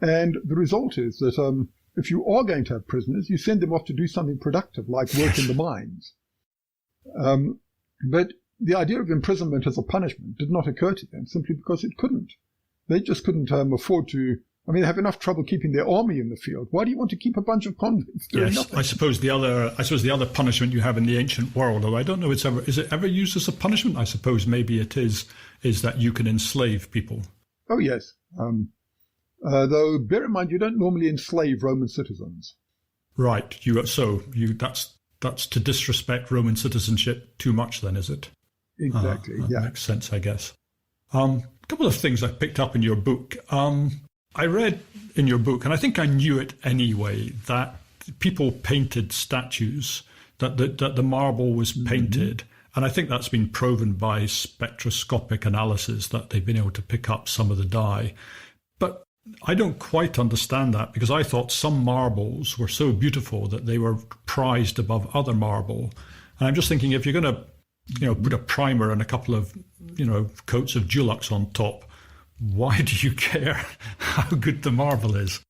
And the result is that if you are going to have prisoners, you send them off to do something productive, like work in the mines. But the idea of imprisonment as a punishment did not occur to them simply because it couldn't. They just couldn't afford to. I mean, they have enough trouble keeping their army in the field. Why do you want to keep a bunch of convicts doing nothing? I suppose the other punishment you have in the ancient world, although I don't know is it ever used as a punishment? I suppose maybe it is that you can enslave people. Oh yes. Though bear in mind, you don't normally enslave Roman citizens. Right. That's to disrespect Roman citizenship too much, then, is it? Exactly. That makes sense, I guess. A couple of things I picked up in your book. I read in your book, and I think I knew it anyway, that people painted statues, that the marble was painted. And I think that's been proven by spectroscopic analysis, that they've been able to pick up some of the dye. But I don't quite understand that, because I thought some marbles were so beautiful that they were prized above other marble. And I'm just thinking, if you're going to, put a primer and a couple of, coats of Dulux on top, why do you care how good the marble is?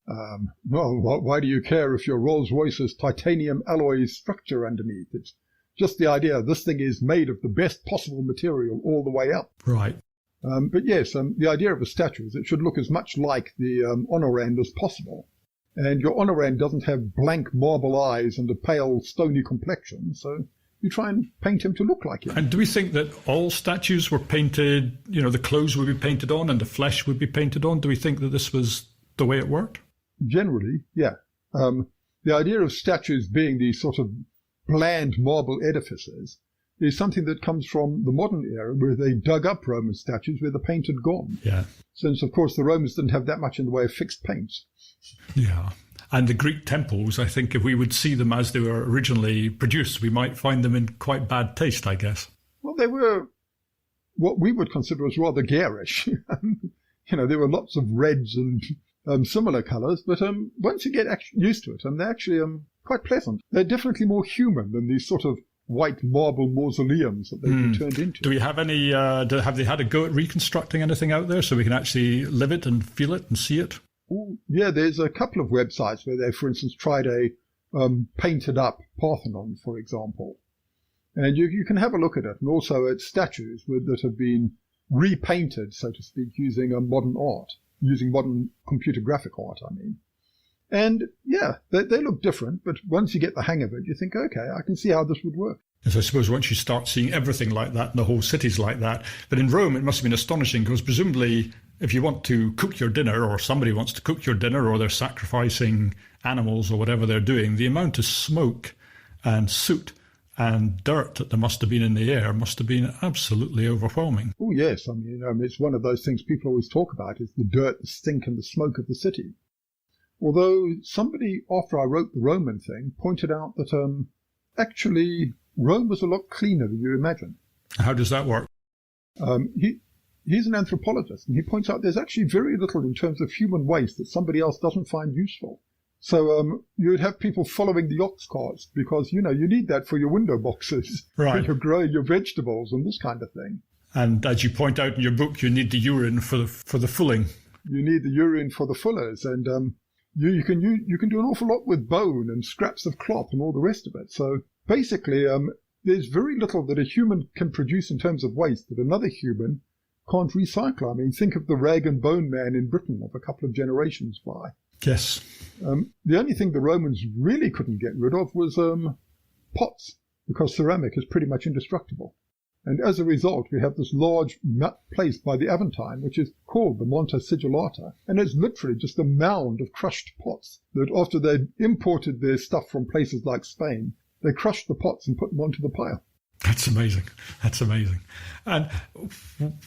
Well, why do you care if your Rolls Royce has titanium alloy structure underneath? It's just the idea this thing is made of the best possible material all the way up. Right. But yes, the idea of a statue is it should look as much like the honorand as possible. And your honorand doesn't have blank marble eyes and a pale, stony complexion, so you try and paint him to look like him. And do we think that all statues were painted, the clothes would be painted on and the flesh would be painted on? Do we think that this was the way it worked? Generally, yeah. The idea of statues being these sort of bland marble edifices is something that comes from the modern era, where they dug up Roman statues where the paint had gone. Yeah. Since, of course, the Romans didn't have that much in the way of fixed paints. Yeah. And the Greek temples, I think if we would see them as they were originally produced, we might find them in quite bad taste, I guess. Well, they were what we would consider as rather garish. There were lots of reds and similar colours, but once you get used to it, they're actually quite pleasant. They're definitely more human than these sort of white marble mausoleums that they've been turned into. Do we have any, have they had a go at reconstructing anything out there so we can actually live it and feel it and see it? Ooh, yeah, there's a couple of websites where they, for instance, tried a painted up Parthenon, for example. And you can have a look at it, and also at statues that have been repainted, so to speak, using modern art, using modern computer graphic art, I mean. And yeah, they look different, but once you get the hang of it, you think, okay, I can see how this would work. Yes, I suppose once you start seeing everything like that and the whole city's like that. But in Rome, it must have been astonishing because presumably if you want to cook your dinner or somebody wants to cook your dinner or they're sacrificing animals or whatever they're doing, the amount of smoke and soot and dirt that there must have been in the air must have been absolutely overwhelming. Oh, yes. I mean, it's one of those things people always talk about is the dirt, the stink and the smoke of the city. Although somebody, after I wrote the Roman thing, pointed out that actually Rome was a lot cleaner than you imagine. How does that work? He's an anthropologist, and he points out there's actually very little in terms of human waste that somebody else doesn't find useful. So you would have people following the ox carts because, you need that for your window boxes, right, when you're growing your vegetables and this kind of thing. And as you point out in your book, you need the urine for the fulling. You need the urine for the fullers, and you can do an awful lot with bone and scraps of cloth and all the rest of it. So basically, there's very little that a human can produce in terms of waste that another human can't recycle. I mean, think of the rag and bone man in Britain of a couple of generations by. Yes. The only thing the Romans really couldn't get rid of was pots, because ceramic is pretty much indestructible. And as a result, we have this large place by the Aventine, which is called the Monte Sigillata, and it's literally just a mound of crushed pots that after they'd imported their stuff from places like Spain, they crushed the pots and put them onto the pile. That's amazing. That's amazing. And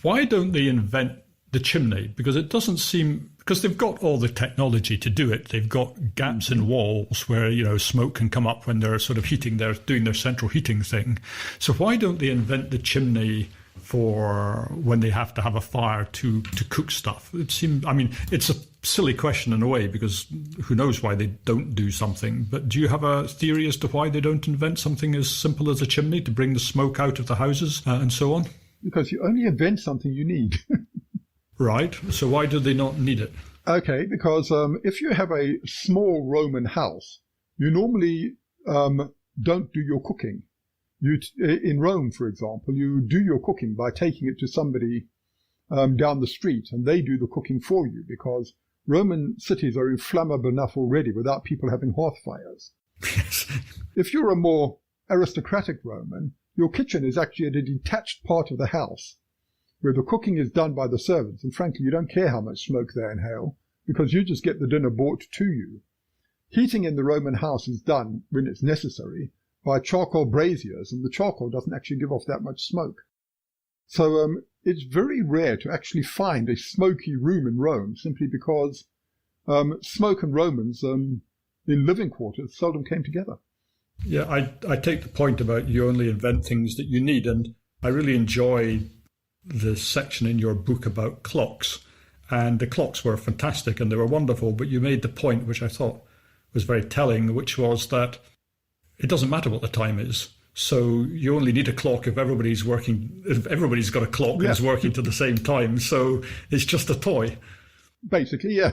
why don't they invent the chimney? Because it doesn't seem... Because they've got all the technology to do it. They've got gaps in walls where, smoke can come up when they're sort of doing their central heating thing. So why don't they invent the chimney for when they have to have a fire to cook stuff? It's a silly question in a way because who knows why they don't do something. But do you have a theory as to why they don't invent something as simple as a chimney to bring the smoke out of the houses and so on? Because you only invent something you need. Right. So why do they not need it? Okay, because if you have a small Roman house, you normally don't do your cooking. In Rome, for example, you do your cooking by taking it to somebody down the street, and they do the cooking for you, because Roman cities are inflammable enough already without people having hearth fires. Yes. If you're a more aristocratic Roman, your kitchen is actually at a detached part of the house, where the cooking is done by the servants, and frankly, you don't care how much smoke they inhale, because you just get the dinner brought to you. Heating in the Roman house is done, when it's necessary, by charcoal braziers, and the charcoal doesn't actually give off that much smoke. So it's very rare to actually find a smoky room in Rome, simply because smoke and Romans in living quarters seldom came together. Yeah, I take the point about you only invent things that you need, and I really enjoy the section in your book about clocks, and the clocks were fantastic and they were wonderful, but you made the point, which I thought was very telling, which was that it doesn't matter what the time is. So you only need a clock if everybody's got a clock and is working to the same time. So it's just a toy. Basically, yeah.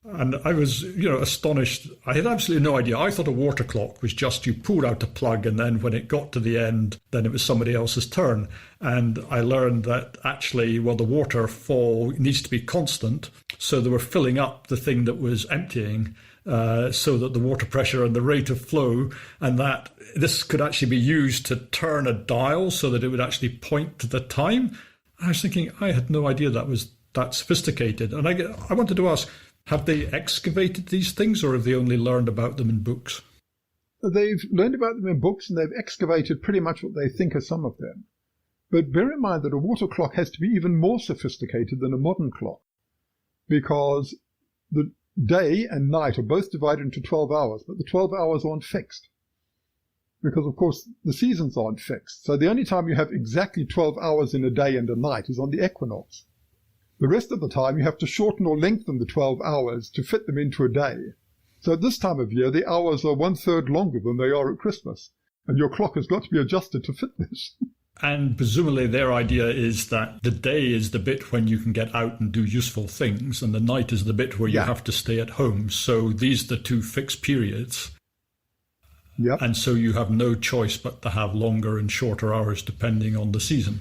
And I was, astonished. I had absolutely no idea. I thought a water clock was just you pulled out a plug and then when it got to the end, then it was somebody else's turn. And I learned that actually, the waterfall needs to be constant. So they were filling up the thing that was emptying so that the water pressure and the rate of flow, and that this could actually be used to turn a dial so that it would actually point to the time. I was thinking, I had no idea that was that sophisticated. And I wanted to ask, have they excavated these things, or have they only learned about them in books? They've learned about them in books, and they've excavated pretty much what they think are some of them. But bear in mind that a water clock has to be even more sophisticated than a modern clock, because the day and night are both divided into 12 hours, but the 12 hours aren't fixed. Because, of course, the seasons aren't fixed. So the only time you have exactly 12 hours in a day and a night is on the equinox. The rest of the time, you have to shorten or lengthen the 12 hours to fit them into a day. So at this time of year, the hours are 1/3 longer than they are at Christmas. and your clock has got to be adjusted to fit this. And presumably their idea is that the day is the bit when you can get out and do useful things, and the night is the bit where you have to stay at home. So these are the two fixed periods. Yep. And so you have no choice but to have longer and shorter hours depending on the season.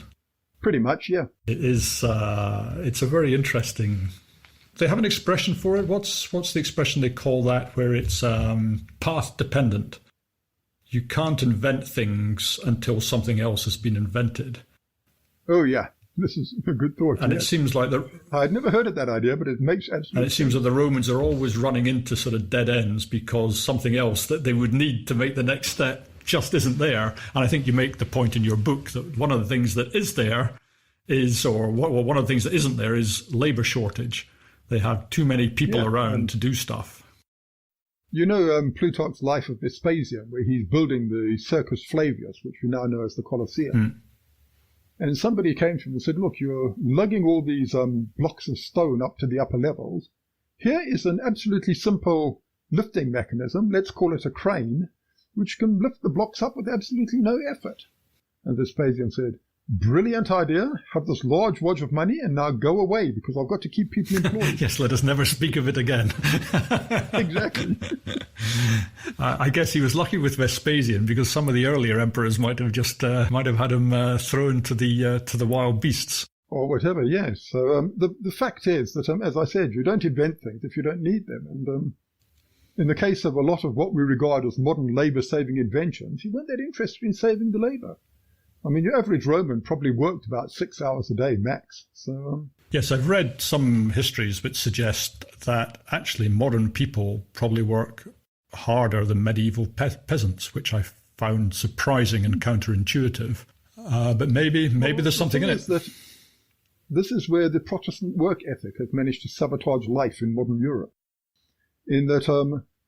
Pretty much, yeah. It is. It's a very interesting. They have an expression for it. What's the expression they call that? Where it's path dependent. You can't invent things until something else has been invented. Oh yeah, this is a good thought. And it seems like I'd never heard of that idea, but it makes absolute sense. And it seems that the Romans are always running into sort of dead ends because something else that they would need to make the next step just isn't there. And I think you make the point in your book that one of the things that is there is, or one of the things that isn't there is labour shortage. They have too many people around to do stuff. You know Plutarch's Life of Vespasian, where he's building the Circus Flavius, which we now know as the Colosseum. And somebody came to him and said, look, you're lugging all these blocks of stone up to the upper levels. Here is an absolutely simple lifting mechanism, let's call it a crane, which can lift the blocks up with absolutely no effort. And Vespasian said, brilliant idea, have this large wad of money and now go away because I've got to keep people employed. Yes, let us never speak of it again. Exactly. I guess he was lucky with Vespasian because some of the earlier emperors might have had him thrown to the wild beasts. Or whatever, yes. So the fact is that, as I said, you don't invent things if you don't need them. And in the case of a lot of what we regard as modern labour-saving inventions, you weren't that interested in saving the labour. I mean, your average Roman probably worked about 6 hours a day max. So yes, I've read some histories which suggest that actually modern people probably work harder than medieval peasants, which I found surprising and counterintuitive. But maybe there's something in it. This is where the Protestant work ethic has managed to sabotage life in modern Europe. In that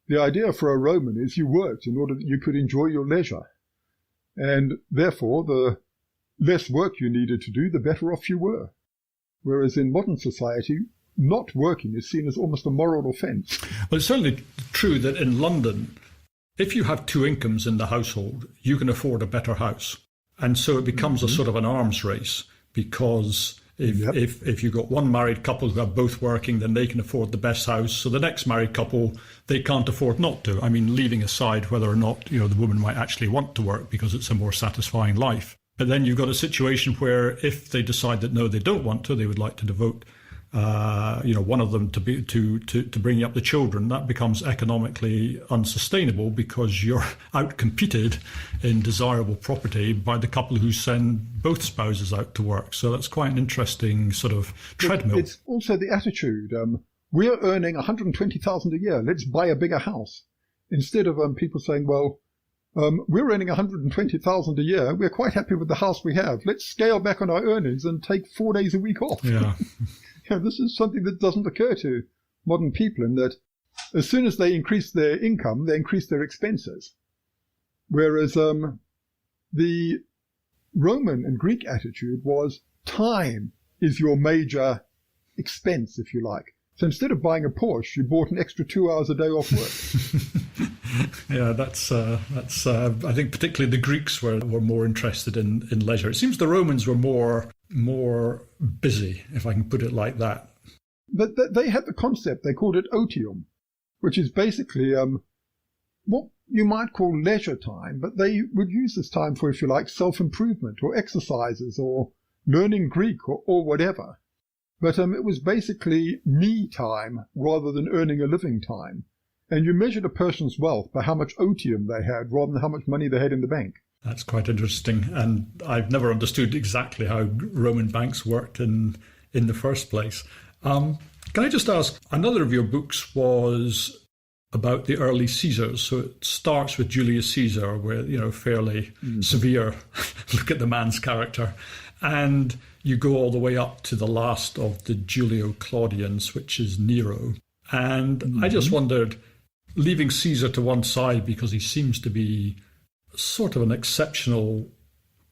the idea for a Roman is you worked in order that you could enjoy your leisure. And therefore, the less work you needed to do, the better off you were. Whereas in modern society, not working is seen as almost a moral offence. Well, it's certainly true that in London, if you have two incomes in the household, you can afford a better house. And so it becomes a sort of an arms race because if you've got one married couple who are both working, then they can afford the best house. So the next married couple, they can't afford not to. I mean, leaving aside whether or not, the woman might actually want to work because it's a more satisfying life. But then you've got a situation where if they decide that no, they don't want to, they would like to devote, one of them to bringing up the children, that becomes economically unsustainable because you're outcompeted in desirable property by the couple who send both spouses out to work. So that's quite an interesting sort of treadmill. It's also the attitude. We're earning $120,000 a year. Let's buy a bigger house. Instead of people saying, well, we're earning $120,000 a year. We're quite happy with the house we have. Let's scale back on our earnings and take 4 days a week off. Yeah. This is something that doesn't occur to modern people, in that as soon as they increase their income, they increase their expenses. Whereas the Roman and Greek attitude was time is your major expense, if you like. So instead of buying a Porsche, you bought an extra 2 hours a day off work. Yeah, that's. I think particularly the Greeks were more interested in leisure. It seems the Romans were more busy, if I can put it like that. But they had the concept, they called it otium, which is basically what you might call leisure time, but they would use this time for, if you like, self-improvement or exercises or learning Greek or whatever. But it was basically me time rather than earning a living time. And you measured a person's wealth by how much otium they had rather than how much money they had in the bank. That's quite interesting. And I've never understood exactly how Roman banks worked in the first place. Can I just ask, another of your books was about the early Caesars. So it starts with Julius Caesar, where, fairly severe look at the man's character. And you go all the way up to the last of the Julio-Claudians, which is Nero. And I just wondered, leaving Caesar to one side because he seems to be sort of an exceptional,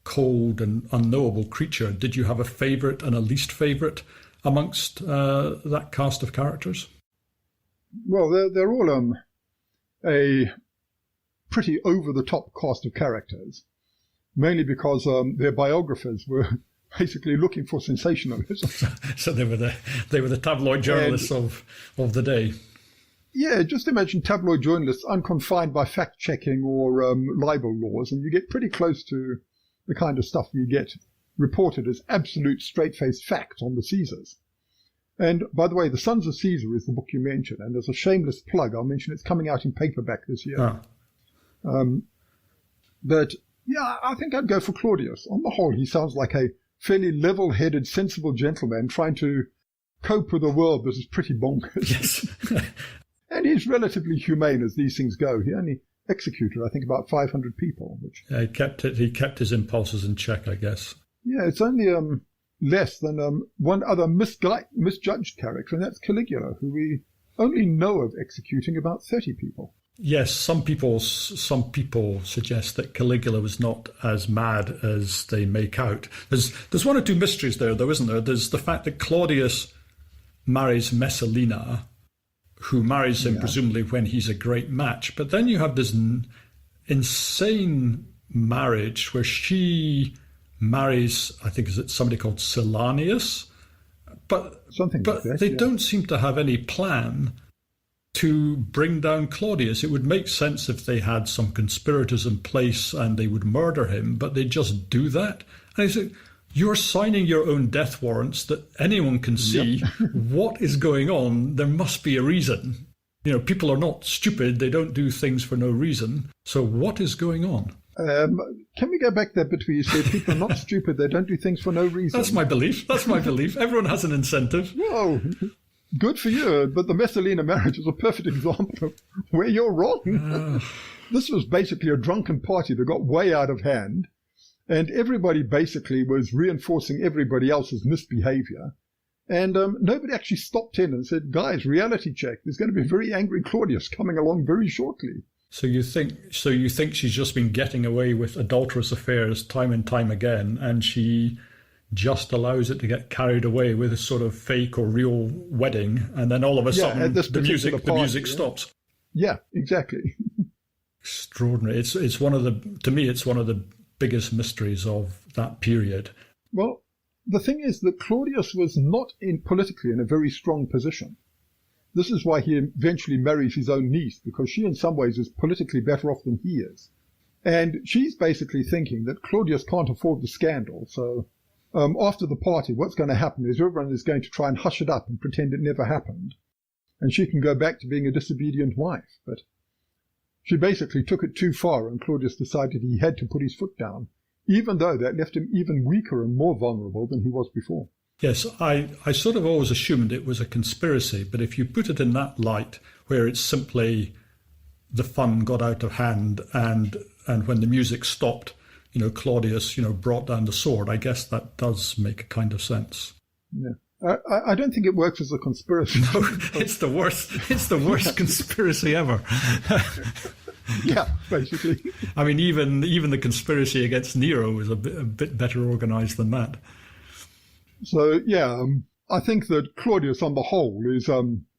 cold and unknowable creature, did you have a favourite and a least favourite amongst that cast of characters? Well, they're all a pretty over-the-top cast of characters, mainly because their biographers were basically looking for sensationalism. So they were the tabloid journalists of the day. Yeah, just imagine tabloid journalists unconfined by fact-checking or libel laws, and you get pretty close to the kind of stuff you get reported as absolute straight-faced fact on the Caesars. And by the way, The Sons of Caesar is the book you mentioned, and as a shameless plug, I'll mention it's coming out in paperback this year. But yeah, I think I'd go for Claudius. On the whole, he sounds like a fairly level-headed, sensible gentleman trying to cope with a world that is pretty bonkers. Yes. And he's relatively humane as these things go. He only executed, I think, about 500 people. Which he kept his impulses in check, I guess. Yeah, it's only less than one other misjudged character, and that's Caligula, who we only know of executing about 30 people. Yes, some people suggest that Caligula was not as mad as they make out. There's one or two mysteries there, though, isn't there? There's the fact that Claudius marries Messalina, who marries him presumably when he's a great match. But then you have this insane marriage where she marries, I think, is it somebody called Silanius? But they don't seem to have any plan to bring down Claudius. It would make sense if they had some conspirators in place and they would murder him, but they just do that. And I say, you're signing your own death warrants that anyone can see. What is going on? There must be a reason. People are not stupid. They don't do things for no reason. So what is going on? Can we go back there bit where you say people are not stupid, they don't do things for no reason? That's my belief. Everyone has an incentive. Whoa, good for you. But the Messalina marriage is a perfect example of where you're wrong. This was basically a drunken party that got way out of hand, and everybody basically was reinforcing everybody else's misbehavior. And nobody actually stopped in and said, guys, reality check. There's going to be a very angry Claudius coming along very shortly. So you think she's just been getting away with adulterous affairs time and time again, and she just allows it to get carried away with a sort of fake or real wedding, and then all of a sudden the music stops. Yeah, exactly. Extraordinary. It's one of the biggest mysteries of that period. Well, the thing is that Claudius was not politically in a very strong position. This is why he eventually marries his own niece, because she in some ways is politically better off than he is. And she's basically thinking that Claudius can't afford the scandal. So after the party, what's going to happen is everyone is going to try and hush it up and pretend it never happened. And she can go back to being a disobedient wife. But she basically took it too far, and Claudius decided he had to put his foot down, even though that left him even weaker and more vulnerable than he was before. Yes, I sort of always assumed it was a conspiracy, but if you put it in that light, where it's simply the fun got out of hand and when the music stopped, Claudius, brought down the sword, I guess that does make a kind of sense. Yeah. I don't think it works as a conspiracy. No, it's the worst conspiracy ever. Yeah, basically. I mean, even the conspiracy against Nero was a bit better organized than that. So, yeah, I think that Claudius on the whole is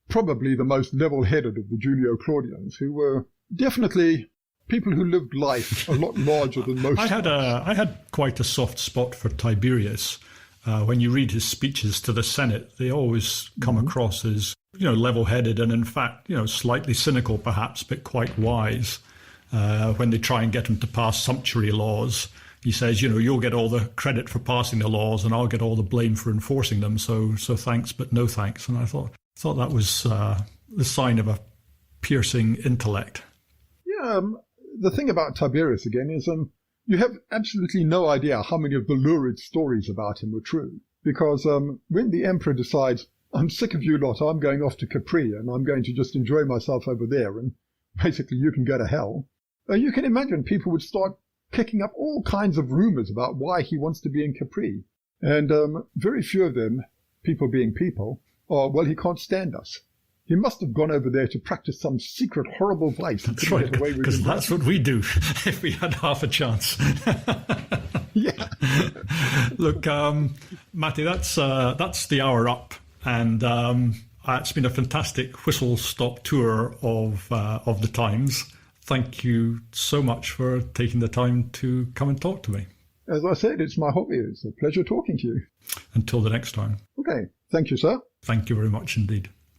probably the most level-headed of the Julio-Claudians, who were definitely people who lived life a lot larger than most. I had quite a soft spot for Tiberius. When you read his speeches to the Senate, they always come across as, level-headed and, in fact, slightly cynical perhaps, but quite wise. When they try and get him to pass sumptuary laws, he says, you'll get all the credit for passing the laws and I'll get all the blame for enforcing them. So thanks, but no thanks. And I thought that was the sign of a piercing intellect. Yeah, the thing about Tiberius, again, is you have absolutely no idea how many of the lurid stories about him were true. Because when the emperor decides, I'm sick of you lot, I'm going off to Capri and I'm going to just enjoy myself over there and basically you can go to hell, you can imagine people would start kicking up all kinds of rumors about why he wants to be in Capri. And very few of them, people being people, are, well, he can't stand us. He must have gone over there to practice some secret horrible vice. That's right, because that's what we do if we had half a chance. Yeah. Look, Matty, that's the hour up. And it's been a fantastic whistle-stop tour of the Times. thank you so much for taking the time to come and talk to me. As I said, it's my hobby. It's a pleasure talking to you. Until the next time. Okay. Thank you, sir. Thank you very much indeed.